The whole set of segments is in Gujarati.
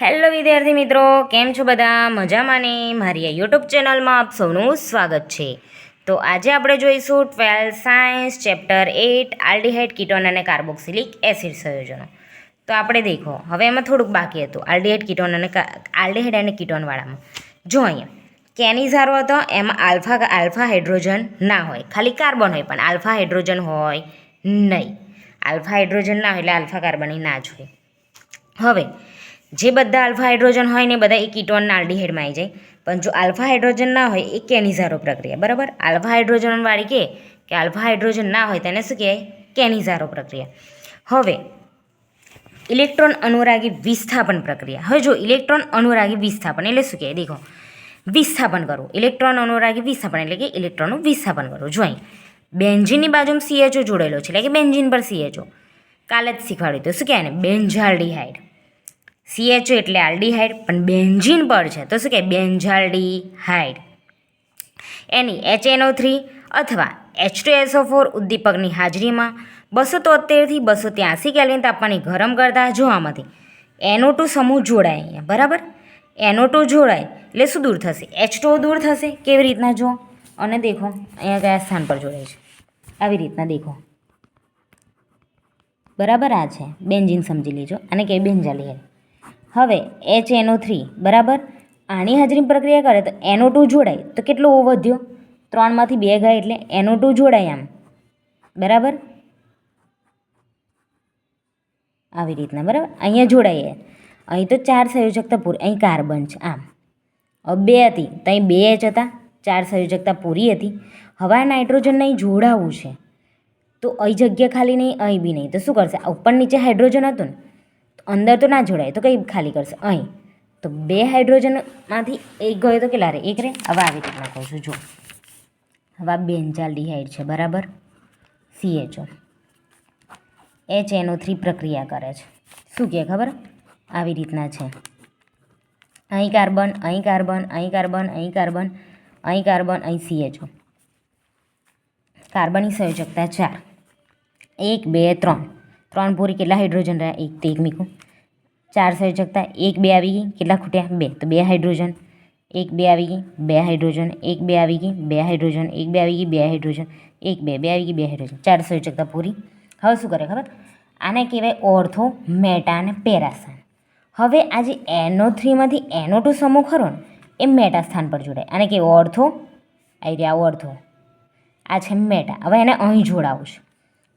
હેલો વિદ્યાર્થી મિત્રો, કેમ છો બધા? મજામાં ને? મારી આ યુટ્યુબ ચેનલમાં આપ સૌનું સ્વાગત છે. તો આજે આપણે જોઈશું 12th science chapter 8 aldehyde ketone અને કાર્બોક્સિલિક એસિડ સંયોજનો. તો આપણે દેખો, હવે એમાં થોડુંક બાકી હતું આલ્ડીહાઇડ અને કીટોનવાળામાં. જો અહીંયા કેનિઝારો હતો, એમાં આલ્ફા હાઇડ્રોજન ના હોય, ખાલી કાર્બન હોય, પણ આલ્ફા હાઇડ્રોજન હોય નહીં. આલ્ફા હાઇડ્રોજન ના હોય એટલે આલ્ફા કાર્બન ના જ હોય. હવે જે બધા આલ્ફા હાઇડ્રોજન હોય ને બધા એ કીટોનના આલ્ડીહાઇડમાં આવી જાય, પણ જો આલ્ફા હાઇડ્રોજન ના હોય એ કેનિઝારો પ્રક્રિયા. બરાબર, આલ્ફા હાઇડ્રોજનવાળી કે આલ્ફા હાઇડ્રોજન ના હોય તેને શું કહેવાય? કેનિઝારો પ્રક્રિયા. હવે ઇલેક્ટ્રોન અનુરાગી વિસ્થાપન પ્રક્રિયા. હવે જો ઇલેક્ટ્રોન અનુરાગી વિસ્થાપન એટલે શું કહેવાય? દેખો, વિસ્થાપન કરવું. ઇલેક્ટ્રોન અનુરાગી વિસ્થાપન એટલે કે ઇલેક્ટ્રોનનું વિસ્થાપન કરવું. જો અહીં બેન્ઝીનની બાજુમાં CHO જોડેલો છે, એટલે કે બેન્ઝીન પર CHO. કાલે જ શીખવાડ્યું તો શું કહેવાય ને? બેન્ઝાલ્ડીહાઇડ. CHO એટલે આલ્ડીહાઇડ, પણ બેન્ઝીન પર છે તો શું કહે? બેન્ઝાલ્ડીહાઇડ. એની HNO3 અથવા H2SO4 ઉદ્દીપકની હાજરીમાં 273 થી 283 કેલ્વિન તાપમાને ગરમ કરતા જોવામાંથી NO2 સમૂહ જોડાય. અહીંયા બરાબર, NO2 જોડાય એટલે શું દૂર થશે? H2O દૂર થશે. કેવી રીતના? જો અને દેખો અહીંયા કયા સ્થાન પર જોડાય છે, આવી રીતના દેખો. બરાબર, આ છે બેન્ઝીન, સમજી લેજો. અને કે બેન્ઝાલ્ડીહાઇડ. હવે HNO3 બરાબર, આની હાજરી પ્રક્રિયા કરે તો NO2 જોડાય તો કેટલો O વધ્યો? 3 માંથી 2 ગયા એટલે NO2 જોડાય આમ. બરાબર, આવી રીતના. બરાબર, અહીંયા જોડાય. અહીં તો 4 સંયોજકતા પૂરી, અહીં કાર્બન છે આમ. હવે 2 હતી તો અહીં 2 H હતા, 4 સંયોજકતા પૂરી હતી. હવે આ નાઇટ્રોજનને અહીં જોડાવવું છે તો અહીં જગ્યા ખાલી નહીં, અહીં બી નહીં, તો શું કરશે? ઉપર નીચે હાઇડ્રોજન હતું ને, અંદર તો ના જોડાય તો કંઈ ખાલી કરશે અહીં. તો 2 હાઇડ્રોજનમાંથી એક ગયો તો કેટલા રહે? 1 રહે. હવે આવી રીતના કહું છું, જો હવે આ બેન્ઝાલ્ડીહાઇડ છે બરાબર, CHO HNO3 પ્રક્રિયા કરે છે. શું કહે ખબર? આવી રીતના છે. અહીં કાર્બન, અહીં કાર્બન, અહીં કાર્બન, અહીં કાર્બન, અહીં કાર્બન, અહીં CHO. કાર્બનની સંયોજકતા 4, 1 2 3. 3 પૂરી, કેટલા હાઇડ્રોજન રહ્યા? 1 તો 1 મીકું. 4 સંયોજકતા 1 2 આવી ગઈ, કેટલા ખૂટ્યા? 2 તો 2 હાઇડ્રોજન. 1 2 આવી ગઈ, 2 હાઇડ્રોજન. 1 2 આવી ગઈ, 2 હાઇડ્રોજન. 1 2 આવી ગઈ, 2 હાઇડ્રોજન. 1 2 2 આવી ગઈ, 2 હાઇડ્રોજન. 4 સંયોજકતા પૂરી. હવે શું કરે ખબર? આને કહેવાય ઓર્થો, મેટા અને પેરા સ્થાન. હવે આ જે NO3 માંથી NO2 સમૂહ ખરો ને એ મેટા સ્થાન પર જોડાય. આને કહેવાય ઓર્થો, આવી રહ્યા ઓર્થો. આ છે મેટા. હવે એને અહીં જોડાવું છે.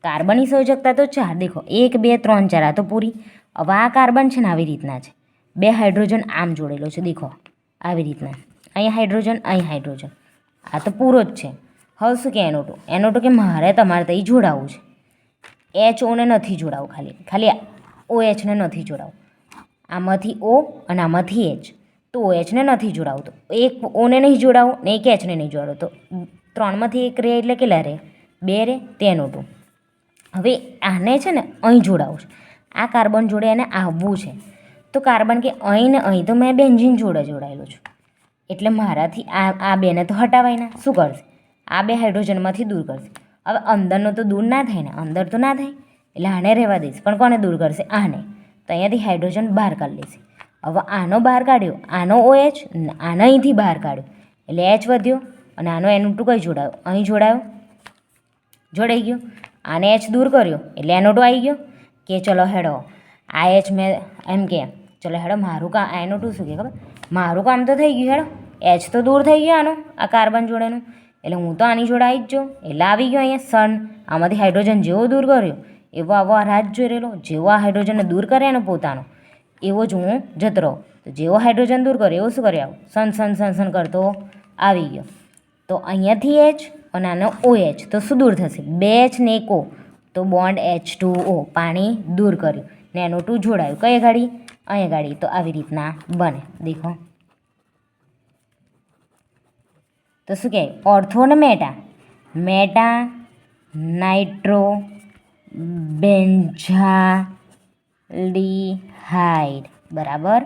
કાર્બનની સંયોજકતા તો 4, દેખો 1 2 3 4, આ તો પૂરી. હવે આ કાર્બન છે ને આવી રીતના છે, 2 હાઇડ્રોજન આમ જોડેલો છે, દેખો આવી રીતના. અહીં હાઇડ્રોજન, અહીં હાઇડ્રોજન, આ તો પૂરો જ છે. હવે શું કે NO2 કે મારે તમારે ત્યાં જોડાવવું છે. HOને નથી જોડાવું, ખાલી OHને નથી જોડાવું. આમાંથી O અને આમાંથી H, તો OHને નથી જોડાવું, તો એક Oને નહીં જોડાવું ને એક Hને નહીં જોડાવું, તો 3 માંથી 1 રહે એટલે કેટલા રહે? 2 રહે, તે NO2. હવે આને છે ને અહીં જોડાવું છે, આ કાર્બન જોડે એને આવવું છે. તો કાર્બન કે અહીં ને અહીં તો મેં બેન્ઝીન જોડે જોડાયેલું છું, એટલે મારાથી આ બેને તો હટાવાય ના. શું કરશે? આ 2 હાઇડ્રોજનમાંથી દૂર કરશે. હવે અંદરનો તો દૂર ના થાય ને, અંદર તો ના થાય, એટલે આને રહેવા દઈશ. પણ કોને દૂર કરશે? આને. તો અહીંયાથી હાઇડ્રોજન બહાર કાઢી લેશે. હવે આનો બહાર કાઢ્યો, આનો OH, આને અહીંથી બહાર કાઢ્યો એટલે H વધ્યો, અને આનો NO2 કઈ જોડાયો? અહીં જોડાયો, જોડાઈ ગયો. આને H દૂર કર્યો એટલે NO2 આવી ગયો. કે ચલો હેડો આ H મેં એમ કે ચલો હેડો મારું કામ, NO2 શું કે ખબર? મારું કામ તો થઈ ગયું, હેડો H તો દૂર થઈ ગયો આનો, આ કાર્બન જોડેનું, એટલે હું તો આની જોડે આવી જ જાઉં. એટલે આવી ગયો અહીંયા સન. આમાંથી હાઇડ્રોજન જેવો દૂર કર્યો એવો આવો આ રાજ જોઈ રહેલો, જેવો આ હાઇડ્રોજનને દૂર કરે એનો પોતાનો એવો જ હું જતો રહું. તો જેવો હાઇડ્રોજન દૂર કરે એવો શું કરે? આવું સન સન સન સન કરતો આવી ગયો. તો અહીંયાથી H અને આનો OH તો શું દૂર થશે? 2 H ને 1 O, તો બોન્ડ H2O, પાણી દૂર કર્યું ને NO2 જોડાયું. કઈ ગાડી? અહીં ગાડી. તો આવી રીતના બને. દેખો તો શું કહે? ઓર્થો ને મેટા. Meta nitro બેન્ઝાલ્ડીહાઇડ. બરાબર,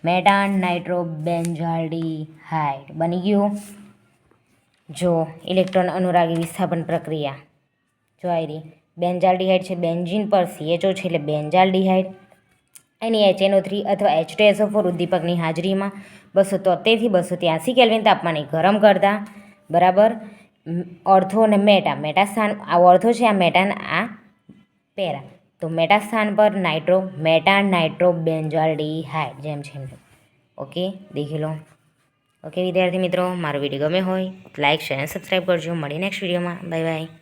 મેટા નાઇટ્રો બેન્ઝાલ્ડીહાઇડ બની ગયું. જો ઇલેક્ટ્રોન અનુરાગી વિસ્થાપન પ્રક્રિયા જો આવી રહી. બેન્ઝાલ્ડીહાઇડ છે, બેન્ઝીન પર CHO છે એટલે બેન્ઝાલ્ડીહાઇડ. NaHNO3 અથવા H2SO4 ઉદ્દીપકની હાજરીમાં 273 થી 283 કેલ્વિન તાપમાને ગરમ કરતા બરાબર ઓર્થો અને મેટા સ્થાન આ ઓર્થો છે, આ મેટા આ પેરા, તો મેટા સ્થાન પર મેટા નાઇટ્રોબેન્ઝોલ્ડિહાઇડ જેમ છે એમ. ઓકે, દેખી લો. ઓકે વિદ્યાર્થી મિત્રો, મારો વિડીયો ગમે હોય લાઇક શેર અને સબસ્ક્રાઈબ કરજો. મળી નેક્સ્ટ વિડીયોમાં. Bye bye.